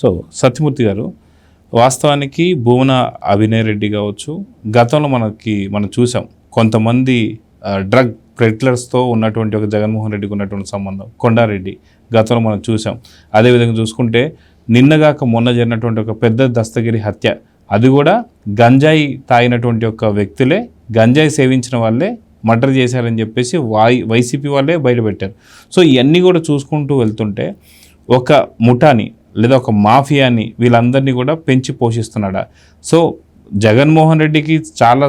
So Satyamurthy గారు, వాస్తవానికి భువన అభినయ్ రెడ్డి కావచ్చు, గతంలో మనం చూసాం కొంతమంది డ్రగ్ పెడ్లర్స్తో ఉన్నటువంటి ఒక జగన్మోహన్ రెడ్డికి ఉన్నటువంటి సంబంధం, కొండారెడ్డి గతంలో మనం చూసాం. అదేవిధంగా చూసుకుంటే నిన్నగాక మొన్న జరిగినటువంటి ఒక పెద్ద దస్తగిరి హత్య, అది కూడా గంజాయి తాగినటువంటి ఒక వ్యక్తులే, గంజాయి సేవించిన వాళ్ళే మర్డర్ చేశారని చెప్పేసి వైసీపీ వాళ్ళే బయటపెట్టారు. సో ఇవన్నీ కూడా చూసుకుంటూ వెళ్తుంటే ఒక ముఠాని లేదా ఒక మాఫియాని వీళ్ళందరినీ కూడా పెంచి పోషిస్తున్నాడా? సో జగన్మోహన్ రెడ్డికి చాలా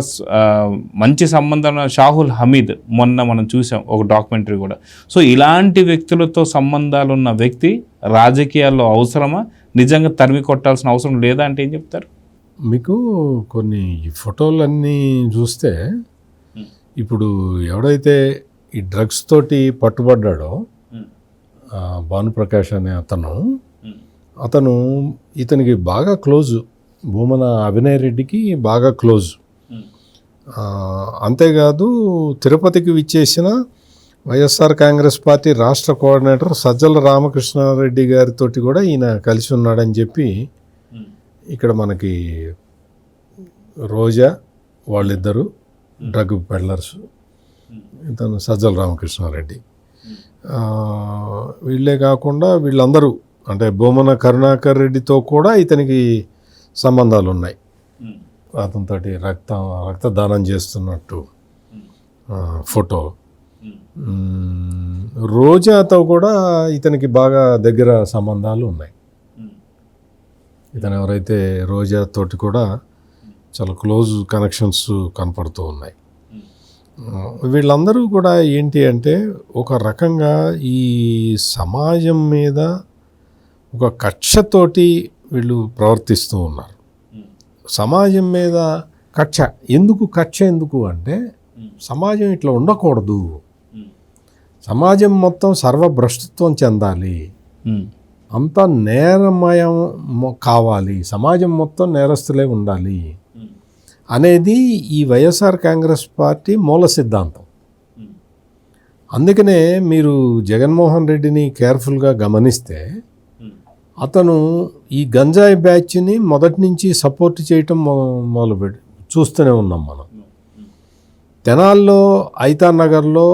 మంచి సంబంధం షాహుల్ హమీద్, మొన్న మనం చూసాం ఒక డాక్యుమెంటరీ కూడా. సో ఇలాంటి వ్యక్తులతో సంబంధాలు ఉన్న వ్యక్తి రాజకీయాల్లో అవసరమా? నిజంగా తరిమి కొట్టాల్సిన అవసరం లేదా అంటే ఏం చెప్తారు? మీకు కొన్ని ఫోటోలన్నీ చూస్తే ఇప్పుడు ఎవడైతే ఈ డ్రగ్స్ తోటి పట్టుబడ్డాడో భానుప్రకాష్ అనే అతను ఇతనికి బాగా క్లోజ్, భూమన అభినయ్ రెడ్డికి బాగా క్లోజ్. అంతేకాదు తిరుపతికి విచ్చేసిన వైఎస్ఆర్ కాంగ్రెస్ పార్టీ రాష్ట్ర కోఆర్డినేటర్ సజ్జల రామకృష్ణారెడ్డి గారితో కూడా ఈయన కలిసి ఉన్నాడని చెప్పి ఇక్కడ మనకి రోజా వాళ్ళిద్దరు డ్రగ్ పెడ్లర్స్, ఇతను సజ్జల రామకృష్ణారెడ్డి, వీళ్ళే కాకుండా వీళ్ళందరూ అంటే భూమన కరుణాకర్ రెడ్డితో కూడా ఇతనికి సంబంధాలు ఉన్నాయి. అతనితోటి రక్తదానం చేస్తున్నట్టు ఫోటో. రోజాతో కూడా ఇతనికి బాగా దగ్గర సంబంధాలు ఉన్నాయి. ఇతను ఎవరైతే రోజాతోటి కూడా చాలా క్లోజ్ కనెక్షన్స్ కనపడుతూ ఉన్నాయి. వీళ్ళందరూ కూడా ఏంటి అంటే ఒక రకంగా ఈ సమాజం మీద ఒక కక్షతోటి వీళ్ళు ప్రవర్తిస్తూ ఉన్నారు. సమాజం మీద కక్ష ఎందుకు అంటే సమాజం ఇట్లా ఉండకూడదు, సమాజం మొత్తం సర్వభ్రష్టత్వం చెందాలి, అంతా నేరమయం కావాలి, సమాజం మొత్తం నేరస్తులే ఉండాలి అనేది ఈ వైఎస్ఆర్ కాంగ్రెస్ పార్టీ మూల సిద్ధాంతం. అందుకనే మీరు జగన్మోహన్ రెడ్డిని కేర్ఫుల్గా గమనిస్తే అతను ఈ గంజాయి బ్యాచ్ని మొదటి నుంచి సపోర్ట్ చేయటం మొదలుపెట్టి చూస్తూనే ఉన్నాం మనం. తెనాల్లో ఐతాన్ నగర్లో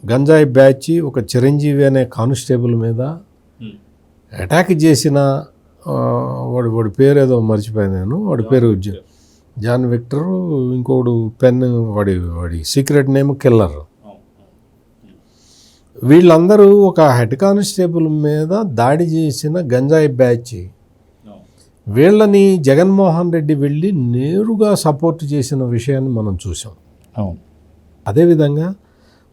గంజాయి బ్యాచ్ ఒక చిరంజీవి అనే కానిస్టేబుల్ మీద అటాక్ చేసిన వాడి పేరు ఏదో మర్చిపోయాను నేను, వాడి పేరు జాన్ విక్టర్, ఇంకోడు పెన్, వాడి సీక్రెట్ నేమ్ కిల్లర్. వీళ్ళందరూ ఒక హెడ్ కానిస్టేబుల్ మీద దాడి చేసిన గంజాయి బ్యాచ్, వీళ్ళని జగన్మోహన్ రెడ్డి వెళ్ళి నేరుగా సపోర్ట్ చేసిన విషయాన్ని మనం చూసాం. అదేవిధంగా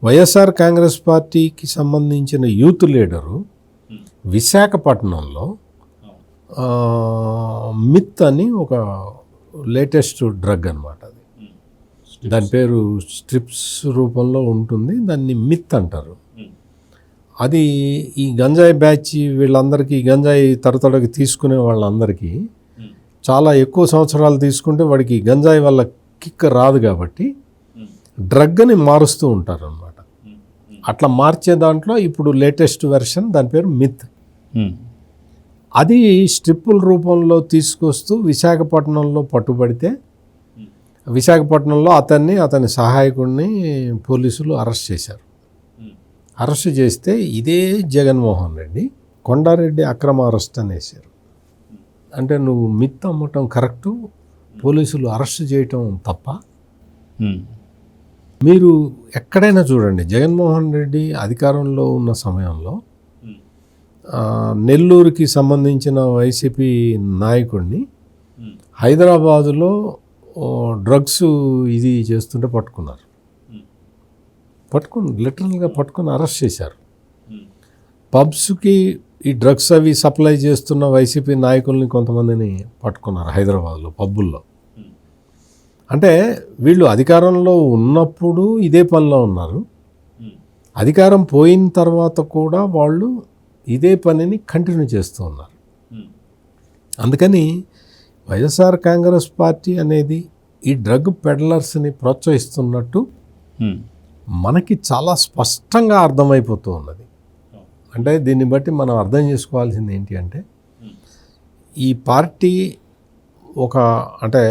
వైఎస్ఆర్ కాంగ్రెస్ పార్టీకి సంబంధించిన యూత్ లీడరు విశాఖపట్నంలో మిత్ అని ఒక లేటెస్ట్ డ్రగ్ అనమాట, అది దాని పేరు స్ట్రిప్స్ రూపంలో ఉంటుంది, దాన్ని మిత్ అంటారు. అది ఈ గంజాయి బ్యాచ్ వీళ్ళందరికీ, గంజాయి తరతడకి తీసుకునే వాళ్ళందరికీ చాలా ఎక్కువ సంవత్సరాలు తీసుకుంటే వాడికి గంజాయి వల్ల కిక్ రాదు కాబట్టి డ్రగ్ని మారుస్తూ ఉంటారు అన్నమాట. అట్లా మార్చే దాంట్లో ఇప్పుడు లేటెస్ట్ వెర్షన్ దాని పేరు మిత్. అది స్ట్రిప్పుల రూపంలో తీసుకొస్తూ విశాఖపట్నంలో పట్టుబడితే విశాఖపట్నంలో అతని సహాయకుడిని పోలీసులు అరెస్ట్ చేశారు. అరెస్ట్ చేస్తే ఇదే జగన్మోహన్ రెడ్డి కొండారెడ్డి అక్రమ అరెస్ట్ అనేసారు. అంటే నువ్వు మిత్ అమ్మటం కరెక్టు, పోలీసులు అరెస్ట్ చేయటం తప్ప. మీరు ఎక్కడైనా చూడండి, జగన్మోహన్ రెడ్డి అధికారంలో ఉన్న సమయంలో నెల్లూరుకి సంబంధించిన వైసీపీ నాయకుడిని హైదరాబాదులో డ్రగ్స్ ఇది చేస్తుంటే లిటరల్గా పట్టుకుని అరెస్ట్ చేశారు. పబ్స్కి ఈ డ్రగ్స్ అవి సప్లై చేస్తున్న వైసీపీ నాయకుల్ని కొంతమందిని పట్టుకున్నారు హైదరాబాద్లో పబ్బుల్లో. అంటే వీళ్ళు అధికారంలో ఉన్నప్పుడు ఇదే పనిలో ఉన్నారు, అధికారం పోయిన తర్వాత కూడా వాళ్ళు ఇదే పనిని కంటిన్యూ చేస్తూ ఉన్నారు. అందుకని వైఎస్ఆర్ కాంగ్రెస్ పార్టీ అనేది ఈ డ్రగ్ పెడ్లర్స్ని ప్రోత్సహిస్తున్నట్టు మనకి చాలా స్పష్టంగా అర్థమైపోతూ ఉన్నది. అంటే దీన్ని బట్టి మనం అర్థం చేసుకోవాల్సింది ఏంటి అంటే ఈ పార్టీ ఒక అంటే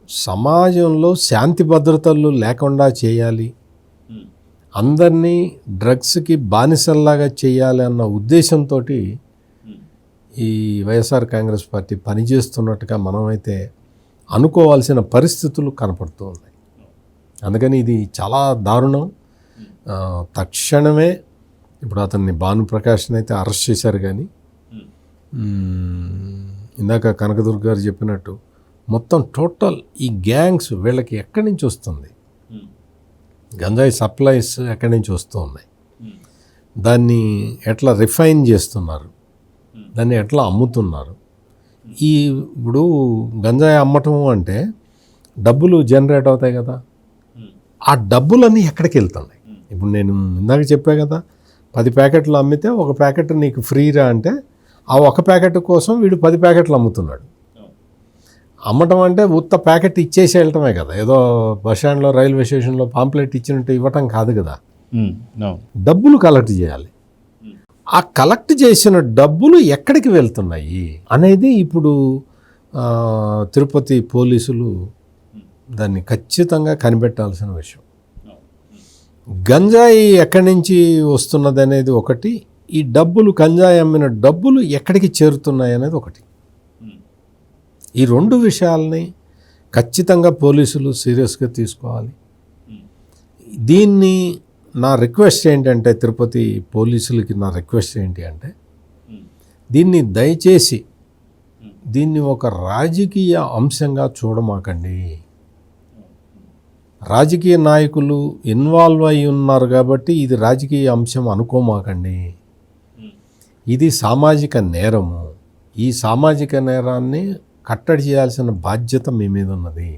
సమాజంలో శాంతి భద్రతలు లేకుండా చేయాలి, అందరినీ డ్రగ్స్కి బానిసల్లాగా చేయాలి అన్న ఉద్దేశంతో ఈ వైఎస్ఆర్ కాంగ్రెస్ పార్టీ పనిచేస్తున్నట్టుగా మనమైతే అనుకోవాల్సిన పరిస్థితులు కనపడుతూ ఉన్నాయి. అందుకని ఇది చాలా దారుణం. తక్షణమే ఇప్పుడు అతన్ని భానుప్రకాష్ని అయితే అరెస్ట్ చేశారు, కానీ ఇందాక కనకదుర్గ గారు చెప్పినట్టు మొత్తం టోటల్ ఈ గ్యాంగ్స్ వీళ్ళకి ఎక్కడి నుంచి వస్తుంది, గంజాయి సప్లైస్ ఎక్కడి నుంచి వస్తూ ఉన్నాయి, దాన్ని ఎట్లా రిఫైన్ చేస్తున్నారు, దాన్ని ఎట్లా అమ్ముతున్నారు. ఇప్పుడు గంజాయి అమ్మటం అంటే డబ్బులు జనరేట్ అవుతాయి కదా, ఆ డబ్బులన్నీ ఎక్కడికి వెళ్తున్నాయి. ఇప్పుడు నేను ఇందాక చెప్పా కదా, 10 ప్యాకెట్లు అమ్మితే ఒక ప్యాకెట్ నీకు ఫ్రీరా అంటే ఆ ఒక ప్యాకెట్ కోసం వీడు 10 ప్యాకెట్లు అమ్ముతున్నాడు. అమ్మటం అంటే ఉత్త ప్యాకెట్ ఇచ్చేసి వెళ్ళటమే కదా, ఏదో బస్ స్టాండ్లో రైల్వే స్టేషన్లో పాంప్లెట్ ఇచ్చినట్టు ఇవ్వటం కాదు కదా, డబ్బులు కలెక్ట్ చేయాలి. ఆ కలెక్ట్ చేసిన డబ్బులు ఎక్కడికి వెళ్తున్నాయి అనేది ఇప్పుడు తిరుపతి పోలీసులు దాన్ని ఖచ్చితంగా కనిపెట్టాల్సిన విషయం. గంజాయి ఎక్కడి నుంచి వస్తున్నది అనేది ఒకటి, ఈ డబ్బులు గంజాయి అమ్మిన డబ్బులు ఎక్కడికి చేరుతున్నాయి అనేది ఒకటి. ఈ 2 విషయాలని ఖచ్చితంగా పోలీసులు సీరియస్గా తీసుకోవాలి. దీన్ని నా రిక్వెస్ట్ ఏంటంటే, తిరుపతి పోలీసులకి నా రిక్వెస్ట్ ఏంటి అంటే, దీన్ని దయచేసి దీన్ని ఒక రాజకీయ అంశంగా చూడమాకండి. రాజకీయ నాయకులు ఇన్వాల్వ్ అయి ఉన్నారు కాబట్టి ఇది రాజకీయ అంశం అనుకోమాకండి. ఇది సామాజిక నేరము. ఈ సామాజిక నేరాన్ని కట్టడి చేయాల్సిన బాధ్యత మీ మీద ఉన్నది.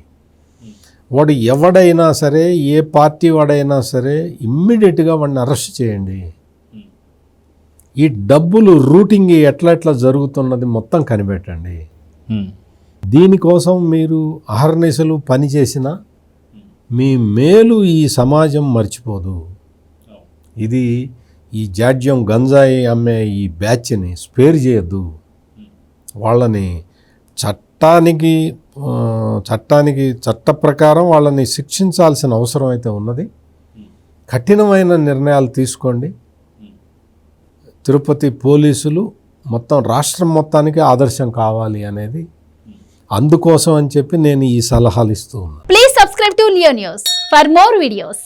వాడు ఎవడైనా సరే, ఏ పార్టీ వాడైనా సరే, ఇమ్మీడియట్గా వాడిని అరెస్ట్ చేయండి. ఈ డబ్బులు రూటింగ్ ఎట్లా జరుగుతున్నది మొత్తం కనిపెట్టండి. దీనికోసం మీరు అహర్నిశలు పనిచేసినా మీ మేలు ఈ సమాజం మర్చిపోదు. ఇది ఈ జాడ్యం గంజాయి అమ్మే ఈ బ్యాచ్ని స్పేర్ చేయొద్దు. వాళ్ళని చట్ట ప్రకారం వాళ్ళని శిక్షించాల్సిన అవసరం అయితే ఉన్నది. కఠినమైన నిర్ణయాలు తీసుకోండి. తిరుపతి పోలీసులు మొత్తం రాష్ట్రం మొత్తానికి ఆదర్శం కావాలి అనేది అందుకోసం అని చెప్పి నేను ఈ సలహాలు ఇస్తూ ఉన్నాను. Please subscribe to Leo news for more videos.